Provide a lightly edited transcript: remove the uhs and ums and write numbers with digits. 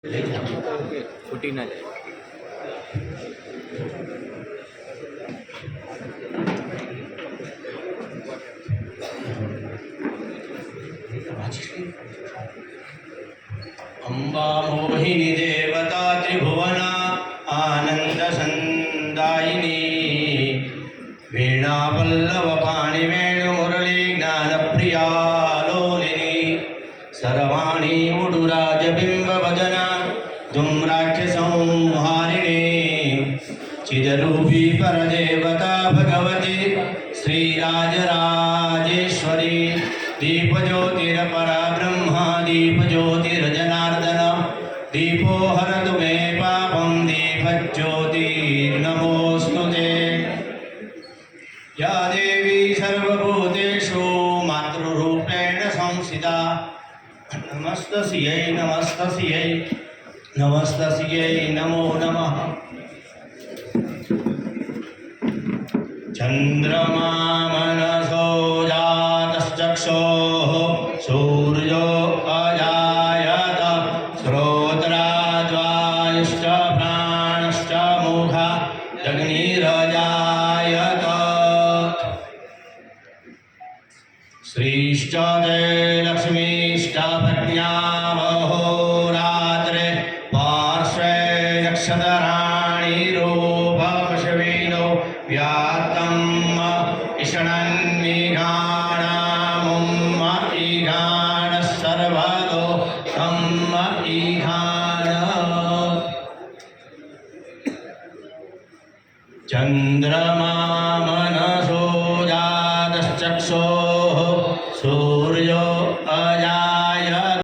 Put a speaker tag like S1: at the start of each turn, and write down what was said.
S1: फूटी ना जाए।
S2: अम्बा मोहिनी देवता त्रिभुवना आनंद संदायिनी वीणा वल्लभ पाणि वेणु मुरली ज्ञान प्रिया लोलिनी सर्वाणी उडुराज बिंब भजना धूम्राक्ष संहारिणी चिदरूपी परदेवता भगवती श्रीराजराजेश्वरी दीप ज्योतिरपरा ब्रह्मा दीप ज्योतिर्जनार्दन दीपो हरतु मे पापं दीपज्योतिर्नमोऽस्तुते या देवी सर्वभूतेषु मातृरूपेण संस्थिता नमस्तस्यै नमस्तस्यै नमस्तस्यै नमो नमः। चंद्रमा मनसो जातश्चक्षुः सूर्यो अजायत श्रोत्राद्वायुश्च प्राणश्च मुखा अग्निरजायत श्रीश्च ते लक्ष्मीश्च पत्न्या महोरात्रे पार्श्वे नक्षत्र